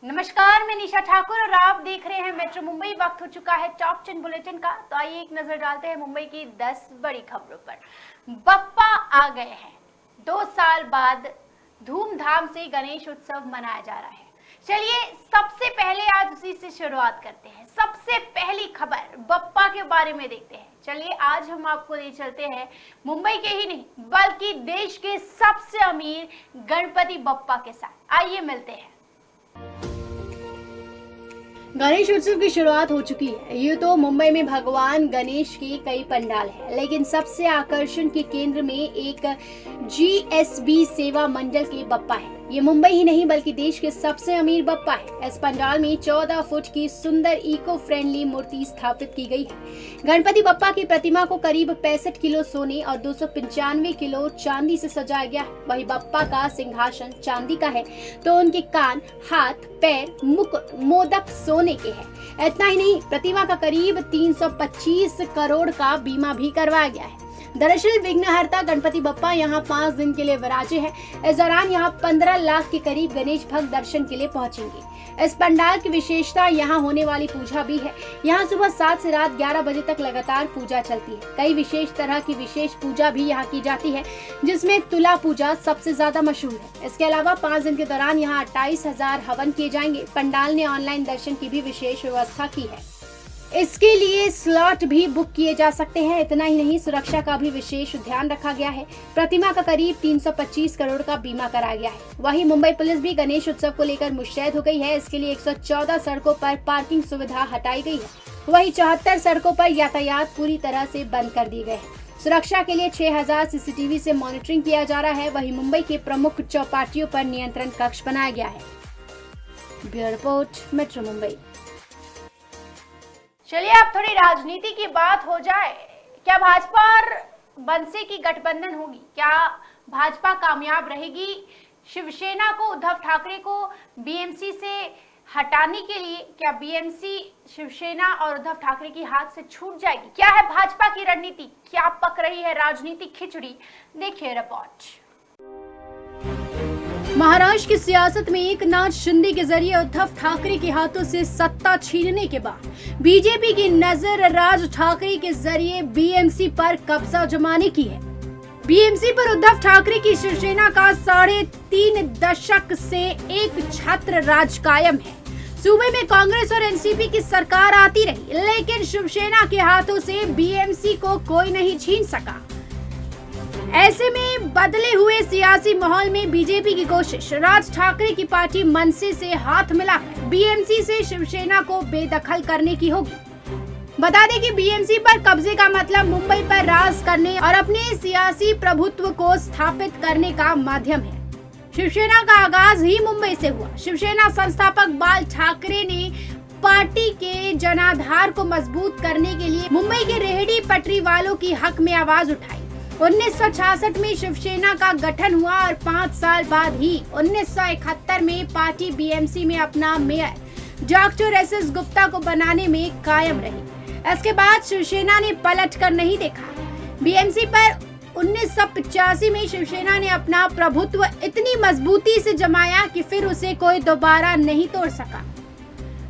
नमस्कार, मैं निशा ठाकुर और आप देख रहे हैं मेट्रो मुंबई। वक्त हो चुका है टॉप 10 बुलेटिन का। तो आइए एक नजर डालते हैं मुंबई की 10 बड़ी खबरों पर। बप्पा आ गए हैं। 2 साल बाद धूमधाम से गणेश उत्सव मनाया जा रहा है। चलिए सबसे पहले आज उसी से शुरुआत करते हैं। सबसे पहली खबर बप्पा के बारे में देखते हैं। चलिए आज हम आपको ले चलते हैं मुंबई के ही नहीं बल्कि देश के सबसे अमीर गणपति बप्पा के साथ। आइए मिलते हैं। गणेश उत्सव की शुरुआत हो चुकी है। ये तो मुंबई में भगवान गणेश के कई पंडाल हैं, लेकिन सबसे आकर्षण के केंद्र में एक जीएसबी सेवा मंडल के बप्पा है। ये मुंबई ही नहीं बल्कि देश के सबसे अमीर बप्पा है। इस पंडाल में 14 फुट की सुंदर इको फ्रेंडली मूर्ति स्थापित की गई है। गणपति बप्पा की प्रतिमा को करीब 65 किलो सोने और 295 किलो चांदी से सजाया गया है। वही बप्पा का सिंहासन चांदी का है तो उनके कान, हाथ, पैर, मुकुट, मोदक सोने के हैं। इतना ही नहीं, प्रतिमा का करीब 325 करोड़ का बीमा भी करवाया गया है। दरअसल विघ्नहर्ता गणपति बप्पा यहाँ 5 दिन के लिए विराजे हैं। इस दौरान यहाँ 15 लाख के करीब गणेश भक्त दर्शन के लिए पहुंचेंगे। इस पंडाल की विशेषता यहाँ होने वाली पूजा भी है। यहाँ सुबह 7 से रात 11 बजे तक लगातार पूजा चलती है। कई विशेष तरह की विशेष पूजा भी यहाँ की जाती है, जिसमें तुला पूजा सबसे ज्यादा मशहूर है। इसके अलावा 5 दिन के दौरान यहाँ 28,000 हवन किए जाएंगे। पंडाल ने ऑनलाइन दर्शन की भी विशेष व्यवस्था की है। इसके लिए स्लॉट भी बुक किए जा सकते हैं। इतना ही नहीं, सुरक्षा का भी विशेष ध्यान रखा गया है। प्रतिमा का करीब 325 करोड़ का बीमा कराया गया है। वहीं मुंबई पुलिस भी गणेश उत्सव को लेकर मुस्तैद हो गई है। इसके लिए 114 सड़कों पर पार्किंग सुविधा हटाई गई है। वहीं 74 सड़कों पर यातायात पूरी तरह से बंद कर दिए गए हैं। सुरक्षा के लिए 6000 सीसीटीवी से मॉनिटरिंग किया जा रहा है। वहीं मुंबई के प्रमुख चौपाटियों पर नियंत्रण कक्ष बनाया गया है। Bureau report, metro Mumbai. चलिए अब थोड़ी राजनीति की बात हो जाए। क्या भाजपा और बनसे की गठबंधन होगी? क्या भाजपा कामयाब रहेगी? शिवसेना को, उद्धव ठाकरे को बीएमसी से हटाने के लिए क्या बीएमसी शिवसेना और उद्धव ठाकरे की हाथ से छूट जाएगी? क्या है भाजपा की रणनीति? क्या पक रही है राजनीतिक खिचड़ी? देखिए रिपोर्ट। महाराष्ट्र की सियासत में एकनाथ शिंदे के जरिए उद्धव ठाकरे के हाथों से सत्ता छीनने के बाद बीजेपी की नजर राज ठाकरे के जरिए बीएमसी पर कब्जा जमाने की है। बीएमसी पर उद्धव ठाकरे की शिवसेना का 3.5 दशक से एक छत्र राज कायम है। सूबे में कांग्रेस और एनसीपी की सरकार आती रही, लेकिन शिवसेना के हाथों से बीएमसी को कोई नहीं छीन सका। ऐसे में बदले हुए सियासी माहौल में बीजेपी की कोशिश राज ठाकरे की पार्टी मनसे से हाथ मिलाकर बीएमसी से शिवसेना को बेदखल करने की होगी। बता दें कि बीएमसी पर कब्जे का मतलब मुंबई पर राज करने और अपने सियासी प्रभुत्व को स्थापित करने का माध्यम है। शिवसेना का आगाज ही मुंबई से हुआ। शिवसेना संस्थापक बाल ठाकरे ने पार्टी के जनाधार को मजबूत करने के लिए मुंबई के रेहड़ी पटरी वालों की हक में आवाज उठाई। 1966 में शिवसेना का गठन हुआ और 5 साल बाद ही 1971 में पार्टी बीएमसी में अपना मेयर डॉक्टर एसएस गुप्ता को बनाने में कायम रही। इसके बाद शिवसेना ने पलट कर नहीं देखा। बीएमसी पर 1985 में शिवसेना ने अपना प्रभुत्व इतनी मजबूती से जमाया कि फिर उसे कोई दोबारा नहीं तोड़ सका।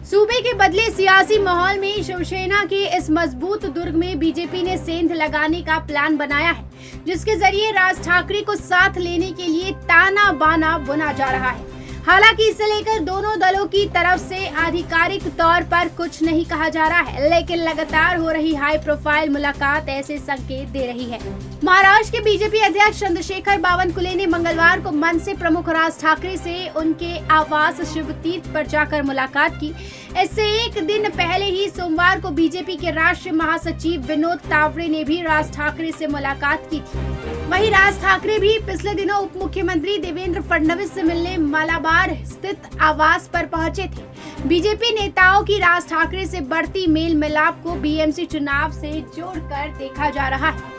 सूबे के बदले सियासी माहौल में शिवसेना के इस मजबूत दुर्ग में बीजेपी ने सेंध लगाने का प्लान बनाया है, जिसके जरिए राज ठाकरे को साथ लेने के लिए ताना बाना बुना जा रहा है। हालांकि इसे लेकर दोनों दलों की तरफ से आधिकारिक तौर पर कुछ नहीं कहा जा रहा है, लेकिन लगातार हो रही हाई प्रोफाइल मुलाकात ऐसे संकेत दे रही है। महाराष्ट्र के बीजेपी अध्यक्ष चंद्रशेखर बावनकुले ने मंगलवार को मनसे प्रमुख राज ठाकरे से उनके आवास शिवतीर्थ पर जाकर मुलाकात की। इससे एक दिन पहले ही सोमवार को बीजेपी के राष्ट्रीय महासचिव विनोद तावड़े ने भी राज ठाकरे से मुलाकात की थी। वहीं राज ठाकरे भी पिछले दिनों उप मुख्यमंत्री देवेंद्र फडणवीस से मिलने मालाबार स्थित आवास पर पहुंचे थे। बीजेपी नेताओं की राज ठाकरे से बढ़ती मेल मिलाप को बीएमसी चुनाव से जोड़कर देखा जा रहा है।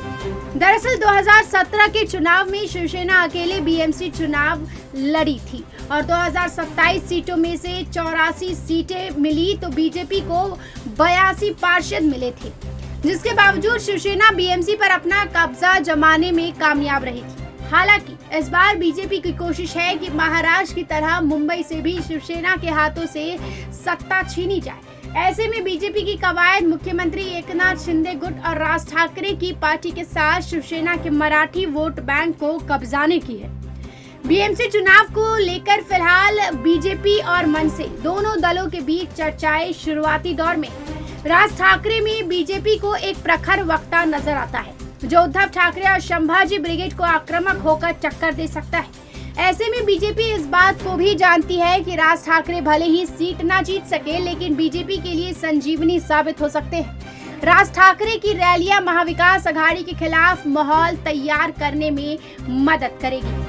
दरअसल 2017 के चुनाव में शिवसेना अकेले बीएमसी चुनाव लड़ी थी और 2027 सीटों में से 84 सीटें मिली तो बीजेपी को 82 पार्षद मिले थे, जिसके बावजूद शिवसेना बीएमसी पर अपना कब्जा जमाने में कामयाब रही थी। हालांकि इस बार बीजेपी की कोशिश है कि महाराष्ट्र की तरह मुंबई से भी शिवसेना के हाथों से सत्ता छीनी जाए। ऐसे में बीजेपी की कवायद मुख्यमंत्री एकनाथ शिंदे गुट और राज ठाकरे की पार्टी के साथ शिवसेना के मराठी वोट बैंक को कब्जाने की है। बीएमसी चुनाव को लेकर फिलहाल बीजेपी और मनसे दोनों दलों के बीच चर्चाएं शुरुआती दौर में। राज ठाकरे में बीजेपी को एक प्रखर वक्ता नजर आता है जो उद्धव ठाकरे और संभाजी ब्रिगेड को आक्रामक होकर टक्कर दे सकता है। ऐसे में बीजेपी इस बात को भी जानती है कि राज ठाकरे भले ही सीट ना जीत सके लेकिन बीजेपी के लिए संजीवनी साबित हो सकते हैं। राज ठाकरे की रैलियां महाविकास अघाड़ी के खिलाफ माहौल तैयार करने में मदद करेगी।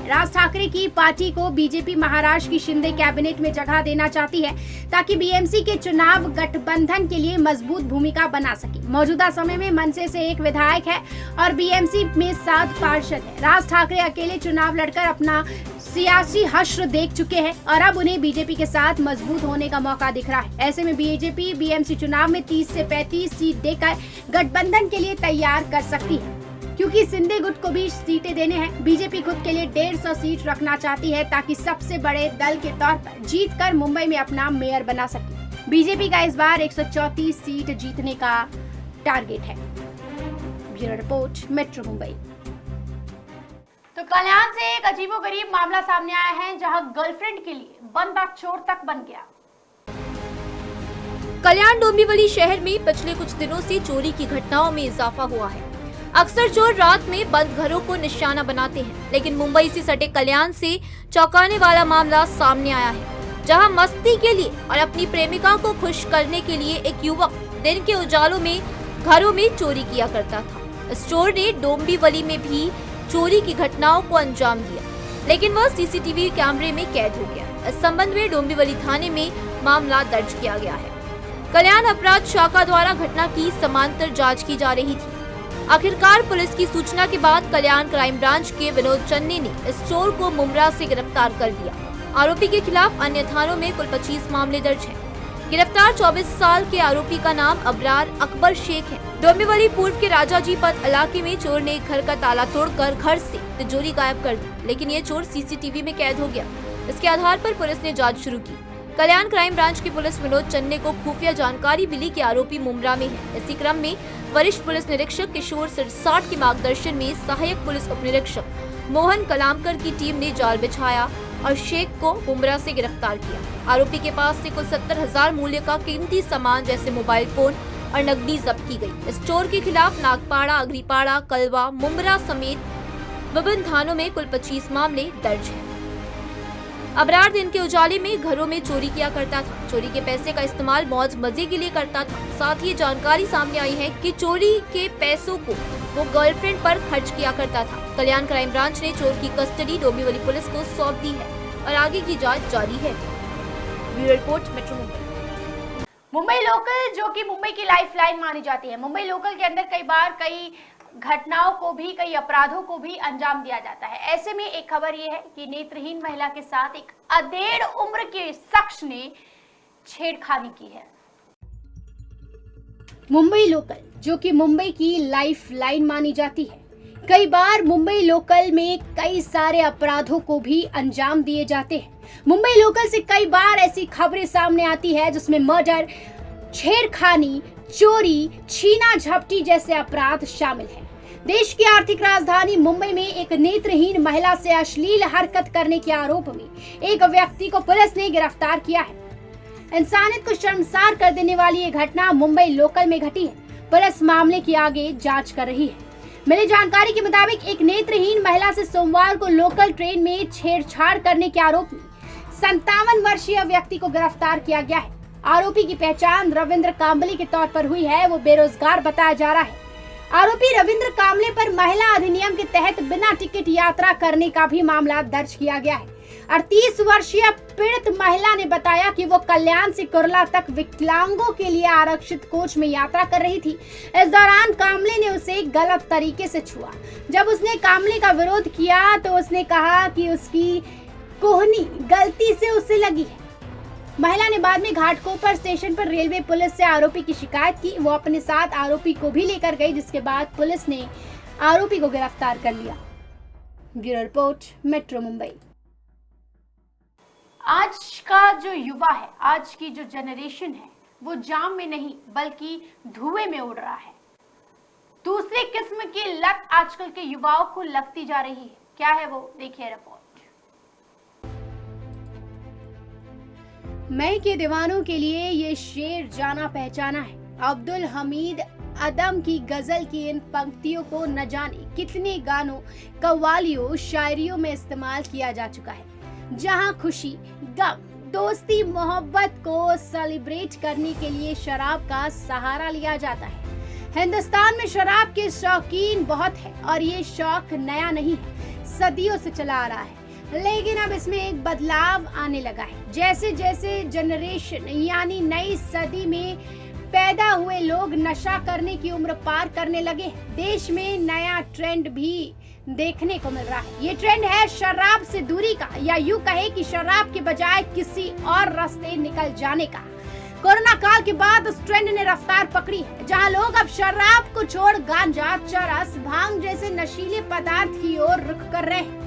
राज ठाकरे की पार्टी को बीजेपी महाराष्ट्र की शिंदे कैबिनेट में जगह देना चाहती है ताकि बीएमसी के चुनाव गठबंधन के लिए मजबूत भूमिका बना सके। मौजूदा समय में मनसे से एक विधायक है और बीएमसी में 7 पार्षद है। राज ठाकरे अकेले चुनाव लड़कर अपना सियासी हश्र देख चुके हैं और अब उन्हें बीजेपी के साथ मजबूत होने का मौका दिख रहा है। ऐसे में बीजेपी बीएमसी चुनाव में 30 से 35 सीट देकर गठबंधन के लिए तैयार कर सकती है। क्योंकि शिंदे गुट को भी सीटें देने हैं, बीजेपी खुद के लिए 150 सीट रखना चाहती है ताकि सबसे बड़े दल के तौर पर जीतकर मुंबई में अपना मेयर बना सके। बीजेपी का इस बार 134 सीट जीतने का टारगेट है। Bureau report, metro Mumbai. तो कल्याण से एक अजीबोगरीब मामला सामने आया है जहां गर्लफ्रेंड के लिए बंदा चोर तक बन गया। कल्याण डोंबिवली शहर में पिछले कुछ दिनों से चोरी की घटनाओं में इजाफा हुआ है। अक्सर चोर रात में बंद घरों को निशाना बनाते हैं, लेकिन मुंबई से सटे कल्याण से चौंकाने वाला मामला सामने आया है, जहां मस्ती के लिए और अपनी प्रेमिका को खुश करने के लिए एक युवक दिन के उजालों में घरों में चोरी किया करता था। इस चोर ने डोंबिवली में भी चोरी की घटनाओं को अंजाम दिया, लेकिन वह सीसीटीवी कैमरे में कैद हो गया। इस संबंध में डोंबिवली थाने में मामला दर्ज किया गया है। कल्याण अपराध शाखा द्वारा घटना की समांतर जाँच की जा रही थी। आखिरकार पुलिस की सूचना के बाद कल्याण क्राइम ब्रांच के विनोद चन्ने ने इस चोर को मुमरा से गिरफ्तार कर लिया। आरोपी के खिलाफ अन्य थानों में कुल 25 मामले दर्ज हैं। गिरफ्तार 24 साल के आरोपी का नाम अबरार अकबर शेख है। डोंबिवली पूर्व के राजाजी पथ इलाके में चोर ने घर का ताला तोड़कर घर से तिजोरी गायब कर दी, लेकिन ये चोर सीसीटीवी में कैद हो गया। इसके आधार पर पुलिस ने जाँच शुरू की। कल्याण क्राइम ब्रांच की पुलिस विनोद चन्ने को खुफिया जानकारी मिली कि आरोपी मुमरा में है। इसी क्रम में वरिष्ठ पुलिस निरीक्षक किशोर सिरसाट के मार्गदर्शन में सहायक पुलिस उप निरीक्षक मोहन कलामकर की टीम ने जाल बिछाया और शेख को मुमरा से गिरफ्तार किया। आरोपी के पास से कुल 70,000 मूल्य का कीमती सामान जैसे मोबाइल फोन और नकदी जब्त की गई। इस चोर के खिलाफ नागपाड़ा, अग्रीपाड़ा, कलवा, मुमरा समेत विभिन्न थानों में कुल 25 मामले दर्ज हैं। अबरार दिन के उजाले में घरों में चोरी किया करता था। चोरी के पैसे का इस्तेमाल मौज मजे के लिए करता था। साथ ही जानकारी सामने आई है कि चोरी के पैसों को वो गर्लफ्रेंड पर खर्च किया करता था। कल्याण क्राइम ब्रांच ने चोर की कस्टडी डोंबिवली पुलिस को सौंप दी है और आगे की जांच जारी है। Bureau report, metro Mumbai. Mumbai local जो कि मुंबई की लाइफलाइन मानी जाती है। मुंबई लोकल के अंदर कई बार कई घटनाओं को भी, कई अपराधों को भी अंजाम दिया जाता है। ऐसे में एक खबर यह है कि नेत्रहीन महिला के साथ एक अधेड़ उम्र के शख्स ने छेड़खानी की है। मुंबई लोकल जो कि मुंबई की लाइफलाइन मानी जाती है, कई बार मुंबई लोकल में कई सारे अपराधों को भी अंजाम दिए जाते हैं। मुंबई लोकल से कई बार ऐसी खबरें सामने आती है जिसमें मर्डर, छेड़खानी, चोरी, छीना झपटी जैसे अपराध शामिल हैं। देश की आर्थिक राजधानी मुंबई में एक नेत्रहीन महिला से अश्लील हरकत करने के आरोप में एक व्यक्ति को पुलिस ने गिरफ्तार किया है। इंसानियत को शर्मसार कर देने वाली ये घटना मुंबई लोकल में घटी है। पुलिस मामले की आगे जांच कर रही है। मिली जानकारी के मुताबिक एक नेत्रहीन महिला से सोमवार को लोकल ट्रेन में छेड़छाड़ करने के आरोप में 57 वर्षीय व्यक्ति को गिरफ्तार किया गया है। आरोपी की पहचान रविंद्र कांबली के तौर पर हुई है। वो बेरोजगार बताया जा रहा है। आरोपी रविंद्र कांबले पर महिला अधिनियम के तहत बिना टिकट यात्रा करने का भी मामला दर्ज किया गया है। 38 वर्षीय पीड़ित महिला ने बताया कि वो कल्याण से कुर्ला तक विकलांगों के लिए आरक्षित कोच में यात्रा कर रही थी। इस दौरान कांबले ने उसे गलत तरीके से छुआ। जब उसने कांबले का विरोध किया तो उसने कहा कि उसकी कोहनी गलती से उसे लगी है। महिला ने बाद में घाटकोपर स्टेशन पर रेलवे पुलिस से आरोपी की शिकायत की। वो अपने साथ आरोपी को भी लेकर गई, जिसके बाद पुलिस ने आरोपी को गिरफ्तार कर लिया। Bureau report, metro Mumbai. आज का जो युवा है, आज की जो जनरेशन है, वो जाम में नहीं बल्कि धुएं में उड़ रहा है। दूसरी किस्म की लत आजकल के युवाओं को लगती जा रही है। क्या है वो, देखिए रिपोर्ट। मई के दीवानों के लिए ये शेर जाना पहचाना है। अब्दुल हमीद अदम की गजल की इन पंक्तियों को न जाने कितने गानों, कव्वालियों, शायरियों में इस्तेमाल किया जा चुका है। जहां खुशी, गम, दोस्ती, मोहब्बत को सेलिब्रेट करने के लिए शराब का सहारा लिया जाता है। हिंदुस्तान में शराब के शौकीन बहुत है और ये शौक नया नहीं है, सदियों से चला आ रहा है। लेकिन अब इसमें एक बदलाव आने लगा है। जैसे जैसे जनरेशन यानी नई सदी में पैदा हुए लोग नशा करने की उम्र पार करने लगे, देश में नया ट्रेंड भी देखने को मिल रहा है। ये ट्रेंड है शराब से दूरी का, या यूं कहे कि शराब के बजाय किसी और रास्ते निकल जाने का। कोरोना काल के बाद उस ट्रेंड ने रफ्तार पकड़ी है, जहां लोग अब शराब को छोड़ गांजा, चरस, भांग जैसे नशीले पदार्थ की ओर रुख कर रहे हैं।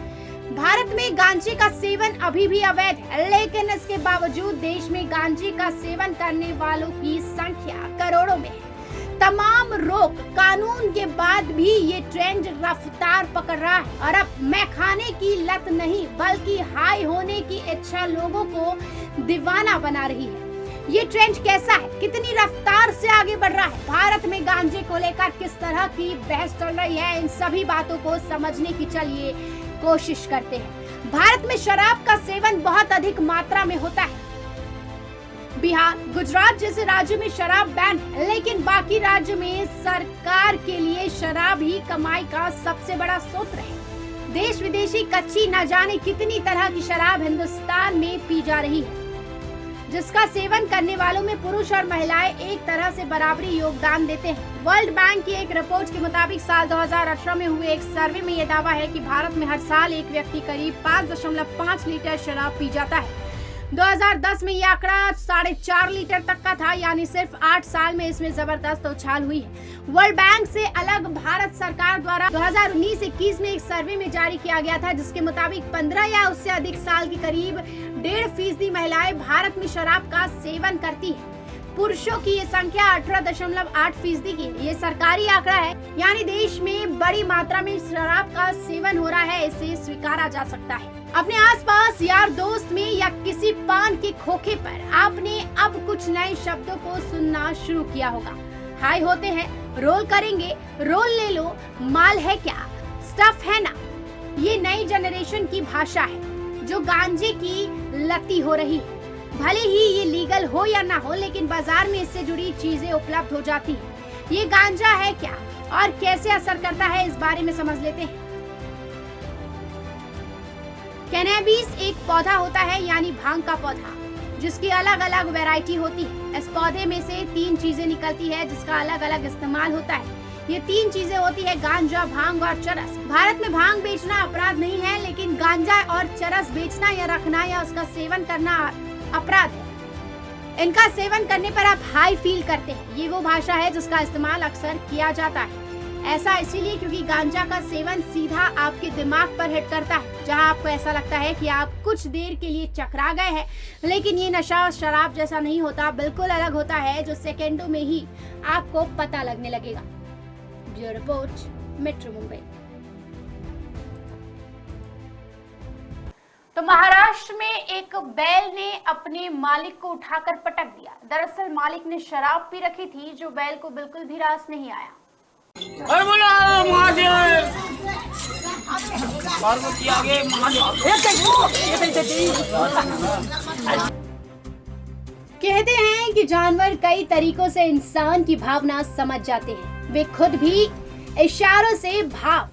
भारत में गांजे का सेवन अभी भी अवैध है, लेकिन इसके बावजूद देश में गांजे का सेवन करने वालों की संख्या करोड़ों में है। तमाम रोक कानून के बाद भी ये ट्रेंड रफ्तार पकड़ रहा है और अब मैं खाने की लत नहीं बल्कि हाई होने की इच्छा लोगों को दीवाना बना रही है। ये ट्रेंड कैसा है, कितनी रफ्तार से आगे बढ़ रहा है, भारत में गांजे को लेकर किस तरह की बहस चल रही है, इन सभी बातों को समझने की चलिए कोशिश करते हैं। भारत में शराब का सेवन बहुत अधिक मात्रा में होता है। बिहार, गुजरात जैसे राज्यों में शराब बैन है, लेकिन बाकी राज्यों में सरकार के लिए शराब ही कमाई का सबसे बड़ा स्रोत है। देश विदेशी कच्ची न जाने कितनी तरह की शराब हिंदुस्तान में पी जा रही है, जिसका सेवन करने वालों में पुरुष और महिलाएं एक तरह से बराबरी योगदान देते हैं। वर्ल्ड बैंक की एक रिपोर्ट के मुताबिक साल 2018 में हुए एक सर्वे में यह दावा है कि भारत में हर साल एक व्यक्ति करीब 5.5 लीटर शराब पी जाता है। 2010 में यह आंकड़ा 4.5 लीटर तक का था, यानी सिर्फ 8 साल में इसमें जबरदस्त उछाल हुई है। वर्ल्ड बैंक से अलग भारत सरकार द्वारा 2019-21 में एक सर्वे में जारी किया गया था, जिसके मुताबिक 15 या उससे अधिक साल की करीब 1.5% महिलाएं भारत में शराब का सेवन करती है। पुरुषों की ये संख्या 18.8% की है। ये सरकारी आंकड़ा है, यानी देश में बड़ी मात्रा में शराब का सेवन हो रहा है, इसे स्वीकारा जा सकता है। अपने आसपास यार दोस्त में या किसी पान के खोखे पर आपने अब कुछ नए शब्दों को सुनना शुरू किया होगा। हाय होते हैं, रोल करेंगे, रोल ले लो, माल है क्या, स्टफ है ना। ये नई जनरेशन की भाषा है जो गांजे की लती हो रही है। भले ही ये लीगल हो या ना हो, लेकिन बाजार में इससे जुड़ी चीजें उपलब्ध हो जाती है। ये गांजा है क्या और कैसे असर करता है, इस बारे में समझ लेते हैं। कैनबिस एक पौधा होता है, यानी भांग का पौधा, जिसकी अलग अलग वैरायटी होती है। इस पौधे में से 3 चीजें निकलती है, जिसका अलग अलग इस्तेमाल होता है। ये 3 चीजें होती है, गांजा, भांग और चरस। भारत में भांग बेचना अपराध नहीं है, लेकिन गांजा और चरस बेचना या रखना या उसका सेवन करना अपराध है। इनका सेवन करने पर आप हाई फील करते हैं। ये वो भाषा है जिसका इस्तेमाल अक्सर किया जाता है। ऐसा इसीलिए क्योंकि गांजा का सेवन सीधा आपके दिमाग पर हिट करता है, जहां आपको ऐसा लगता है कि आप कुछ देर के लिए चकरा गए हैं। लेकिन ये नशा शराब जैसा नहीं होता, बिल्कुल अलग होता है, जो सेकेंडों में ही आपको पता लगने लगेगा। Bureau report, metro Mumbai. तो महाराष्ट्र में एक बैल ने अपने मालिक को उठाकर पटक दिया। दरअसल मालिक ने शराब पी रखी थी, जो बैल को बिल्कुल भी रास नहीं आया। कहते हैं कि जानवर कई तरीकों से इंसान की भावना समझ जाते हैं। वे खुद भी इशारों से, भाव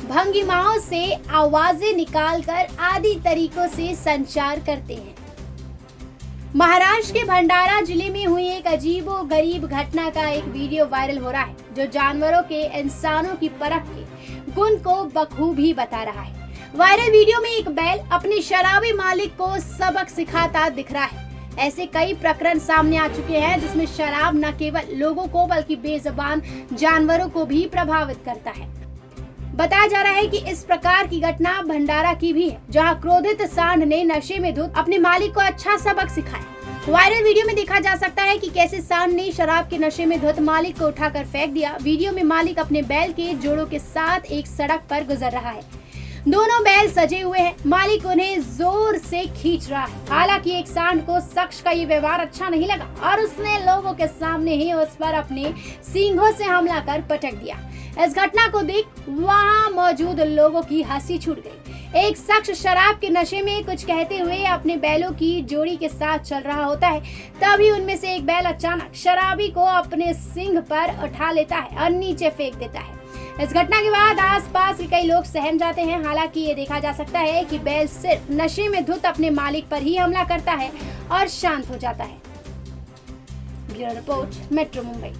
भंगिमाओं से, आवाजें निकालकर आदि तरीकों से संचार करते हैं। महाराष्ट्र के भंडारा जिले में हुई एक अजीबोगरीब घटना का एक वीडियो वायरल हो रहा है, जो जानवरों के इंसानों की परख के गुण को बखूबी बता रहा है। वायरल वीडियो में एक बैल अपने शराबी मालिक को सबक सिखाता दिख रहा है। ऐसे कई प्रकरण सामने आ चुके हैं जिसमें शराब न केवल लोगों को बल्कि बेजुबान जानवरों को भी प्रभावित करता है। बताया जा रहा है कि इस प्रकार की घटना भंडारा की भी है, जहां क्रोधित सांड ने नशे में धुत अपने मालिक को अच्छा सबक सिखाया। वायरल वीडियो में देखा जा सकता है कि कैसे सांड ने शराब के नशे में धुत मालिक को उठाकर फेंक दिया। वीडियो में मालिक अपने बैल के जोड़ों के साथ एक सड़क पर गुजर रहा है। दोनों बैल सजे हुए हैं, मालिक उन्हें जोर से खींच रहा है। हालांकि एक सांड को शख्स का ये व्यवहार अच्छा नहीं लगा और उसने लोगों के सामने ही उस पर अपने सींगों से हमला कर पटक दिया। इस घटना को देख वहां मौजूद लोगों की हंसी छूट गई। एक शख्स शराब के नशे में कुछ कहते हुए अपने बैलों की जोड़ी के साथ चल रहा होता है। तभी उनमें से एक बैल अचानक शराबी को अपने सींग पर उठा लेता है और नीचे फेंक देता है। इस घटना के बाद आसपास के कई लोग सहम जाते हैं। हालांकि ये देखा जा सकता है कि बैल सिर्फ नशे में धुत अपने मालिक पर ही हमला करता है और शांत हो जाता है। Bureau report, metro Mumbai.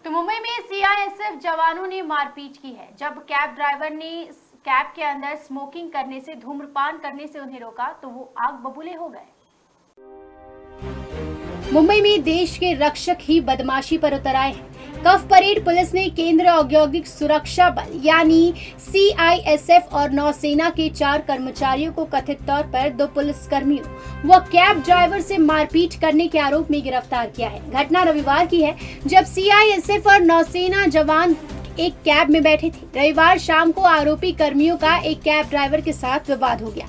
तो मुंबई में सीआईएसएफ जवानों ने मारपीट की है। जब कैब ड्राइवर ने कैब के अंदर स्मोकिंग करने से, धूम्रपान करने से उन्हें रोका तो वो आग बबूले हो गए। मुंबई में देश के रक्षक ही बदमाशी पर उतर आए हैं। कफ परेड पुलिस ने केंद्रीय औद्योगिक सुरक्षा बल यानी सीआईएसएफ और नौसेना के 4 कर्मचारियों को कथित तौर पर 2 पुलिसकर्मियों व कैब ड्राइवर से मारपीट करने के आरोप में गिरफ्तार किया है। घटना रविवार की है, जब सीआईएसएफ और नौसेना जवान एक कैब में बैठे थे। रविवार शाम को आरोपी कर्मियों का एक कैब ड्राइवर के साथ विवाद हो गया।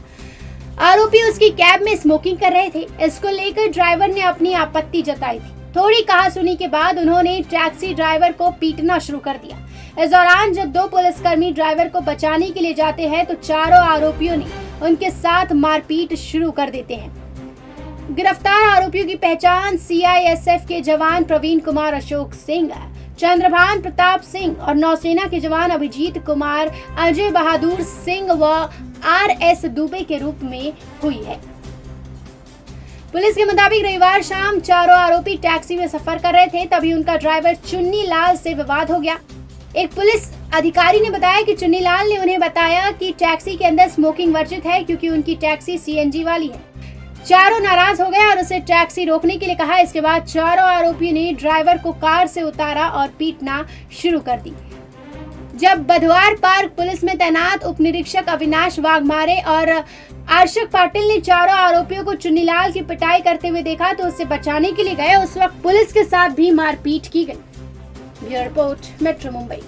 आरोपी उसकी कैब में स्मोकिंग कर रहे थे। इसको लेकर ड्राइवर ने अपनी आपत्ति जताई थी। थोड़ी कहासुनी के बाद उन्होंने टैक्सी ड्राइवर को पीटना शुरू कर दिया। इस दौरान जब 2 पुलिसकर्मी ड्राइवर को बचाने के लिए जाते हैं तो चारों आरोपियों ने उनके साथ मारपीट शुरू कर देते हैं। गिरफ्तार आरोपियों की पहचान सीआईएसएफ के जवान प्रवीण कुमार अशोक सिंह, चंद्रभान प्रताप सिंह और नौसेना के जवान अभिजीत कुमार, अजय बहादुर सिंह व आरएस दुबे के रूप में हुई है। पुलिस के मुताबिक रविवार शाम चारों आरोपी टैक्सी में सफर कर रहे थे, तभी उनका ड्राइवर चुन्नी लाल से विवाद हो गया। एक पुलिस अधिकारी ने बताया कि चुन्नी लाल ने उन्हें बताया कि टैक्सी के अंदर स्मोकिंग वर्जित है, क्योंकि उनकी टैक्सी सीएनजी वाली है। चारों नाराज हो गए और उसे टैक्सी रोकने के लिए कहा। इसके बाद चारों आरोपियों ने ड्राइवर को कार से उतारा और पीटना शुरू कर दी। जब बुधवार पार्क पुलिस में तैनात उप निरीक्षक अविनाश वाघमारे और आर्षक पाटिल ने चारों आरोपियों को चुन्नीलाल की पिटाई करते हुए देखा तो उसे बचाने के लिए गए। उस वक्त पुलिस के साथ भी मारपीट की गई। Bureau report, metro Mumbai.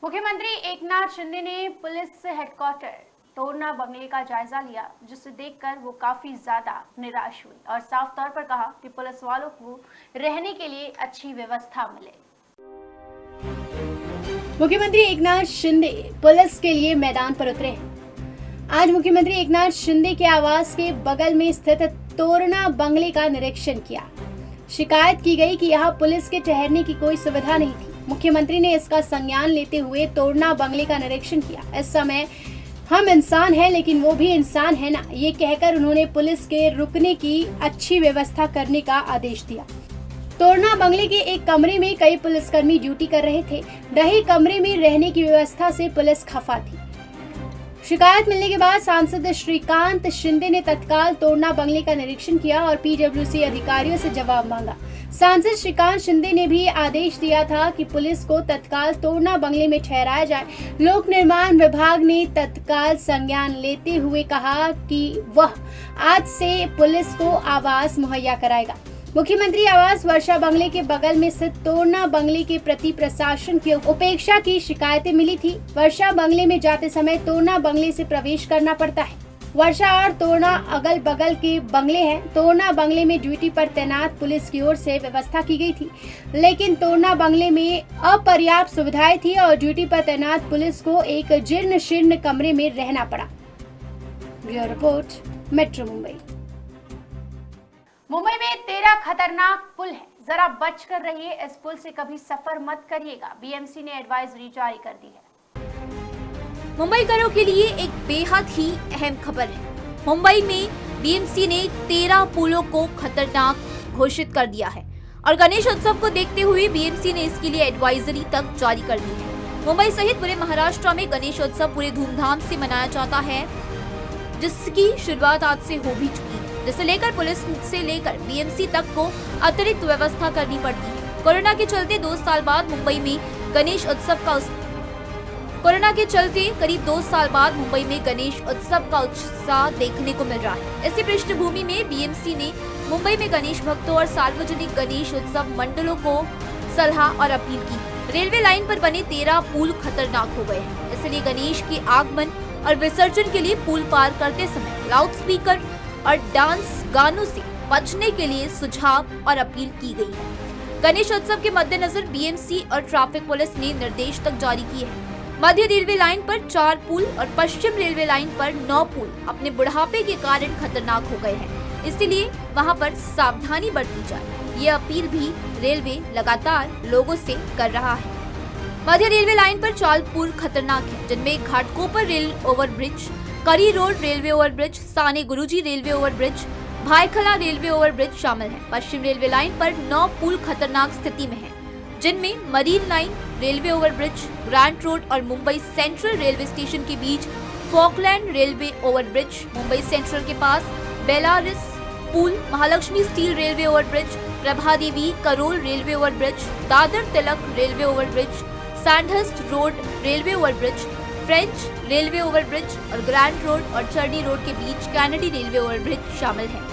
मुख्यमंत्री एकनाथ शिंदे ने पुलिस हेडक्वार्टर तोरना बंगले का जायजा लिया, जिसे देखकर वो काफी ज्यादा निराश हुई और साफ तौर पर कहा कि पुलिस वालों को रहने के लिए अच्छी व्यवस्था मिले। मुख्यमंत्री एकनाथ शिंदे पुलिस के लिए मैदान पर उतरे हैं। आज मुख्यमंत्री एकनाथ शिंदे के आवास के बगल में स्थित तोरना बंगले का निरीक्षण किया। शिकायत की गई कि यहाँ पुलिस के ठहरने की कोई सुविधा नहीं थी। मुख्यमंत्री ने इसका संज्ञान लेते हुए तोरना बंगले का निरीक्षण किया। इस समय हम इंसान हैं लेकिन वो भी इंसान है ना, ये कहकर उन्होंने पुलिस के रुकने की अच्छी व्यवस्था करने का आदेश दिया। तोरना बंगले के एक कमरे में कई पुलिसकर्मी ड्यूटी कर रहे थे। रहे कमरे में रहने की व्यवस्था से पुलिस खफा थी। शिकायत मिलने के बाद सांसद श्रीकांत शिंदे ने तत्काल तोरना बंगले का निरीक्षण किया और पीडब्ल्यूसी अधिकारियों से जवाब मांगा। सांसद श्रीकांत शिंदे ने भी आदेश दिया था कि पुलिस को तत्काल तोरना बंगले में ठहराया जाए। लोक निर्माण विभाग ने तत्काल संज्ञान लेते हुए कहा कि वह आज से पुलिस को आवास मुहैया कराएगा। मुख्यमंत्री आवास वर्षा बंगले के बगल में स्थित तोरना बंगले के प्रति प्रशासन की उपेक्षा की शिकायतें मिली थी। वर्षा बंगले में जाते समय तोरना बंगले से प्रवेश करना पड़ता है। वर्षा और तोरना अगल बगल के बंगले हैं। तोरना बंगले में ड्यूटी पर तैनात पुलिस की ओर से व्यवस्था की गई थी, लेकिन तोरना बंगले में अपर्याप्त सुविधाएं थी और ड्यूटी पर तैनात पुलिस को एक जीर्ण शीर्ण कमरे में रहना पड़ा। Bureau report, metro Mumbai. Mumbai में 13 खतरनाक पुल है, जरा बच कर रहिए, इस पुल से कभी सफर मत करिएगा। बीएमसी ने एडवाइजरी जारी कर दी है। मुंबईकरों के लिए एक बेहद ही अहम खबर है। मुंबई में बीएमसी ने 13 पुलों को खतरनाक घोषित कर दिया है और गणेश उत्सव को देखते हुए बीएमसी ने इसके लिए एडवाइजरी तक जारी कर दी है। मुंबई सहित पूरे महाराष्ट्र में गणेश उत्सव पूरे धूमधाम से मनाया जाता है, जिसकी शुरुआत आज से हो भी चुकी है, जिसे लेकर पुलिस से लेकर बीएमसी तक को अतिरिक्त व्यवस्था करनी पड़ती है। कोरोना के चलते 2 साल बाद मुंबई में गणेश उत्सव का कोरोना के चलते करीब 2 साल बाद मुंबई में गणेश उत्सव का उत्साह देखने को मिल रहा है। इसी पृष्ठभूमि में बीएमसी ने मुंबई में गणेश भक्तों और सार्वजनिक गणेश उत्सव मंडलों को सलाह और अपील की। रेलवे लाइन पर बने 13 पुल खतरनाक हो गए हैं, इसलिए गणेश के आगमन और विसर्जन के लिए पुल पार करते समय लाउडस्पीकर और डांस गानों से बचने के लिए सुझाव और अपील की गई है। गणेश उत्सव के मद्देनजर बीएमसी और ट्रैफिक पुलिस ने निर्देश तक जारी किए हैं। मध्य रेलवे लाइन पर 4 पुल और पश्चिम रेलवे लाइन पर 9 पुल अपने बुढ़ापे के कारण खतरनाक हो गए हैं, इसलिए वहां पर सावधानी बरती जाए। ये अपील भी रेलवे लगातार लोगों से कर रहा है। मध्य रेलवे लाइन पर 4 पुल खतरनाक हैं, जिनमें Ghatkopar rail overbridge, Curry Road railway overbridge, Sane Guruji railway overbridge, Byculla railway overbridge शामिल है। पश्चिम रेलवे लाइन पर 9 पुल खतरनाक स्थिति में हैं, जिनमें Marine Line railway overbridge, Grant Road और मुंबई सेंट्रल रेलवे स्टेशन के बीच Falkland railway overbridge, Mumbai Central के पास बेलारिस पुल, Mahalakshmi steel railway overbridge, Prabha Devi Carroll railway overbridge, Dadar Tilak railway overbridge, Sandhurst Road railway overbridge, French railway overbridge और ग्रैंड रोड और Charni road के बीच Kennedy railway overbridge शामिल है।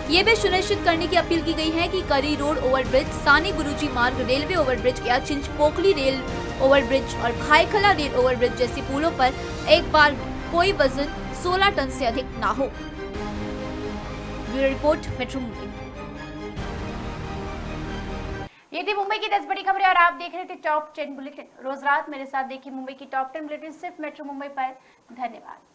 ये भी सुनिश्चित करने की अपील की गई है कि करी रोड ओवरब्रिज, साने गुरुजी मार्ग रेलवे ओवरब्रिज या चिंचपोकली रेल ओवरब्रिज और भायखला रेल ओवरब्रिज जैसे पुलों पर एक बार कोई वजन 16 टन से अधिक ना हो। Bureau report, metro Mumbai. ये थी मुंबई की 10 बड़ी खबरें और आप देख रहे थे टॉप 10 बुलेटिन। रोज रात मेरे साथ देखिए मुंबई की टॉप 10 बुलेटिन सिर्फ मेट्रो मुंबई पर। धन्यवाद।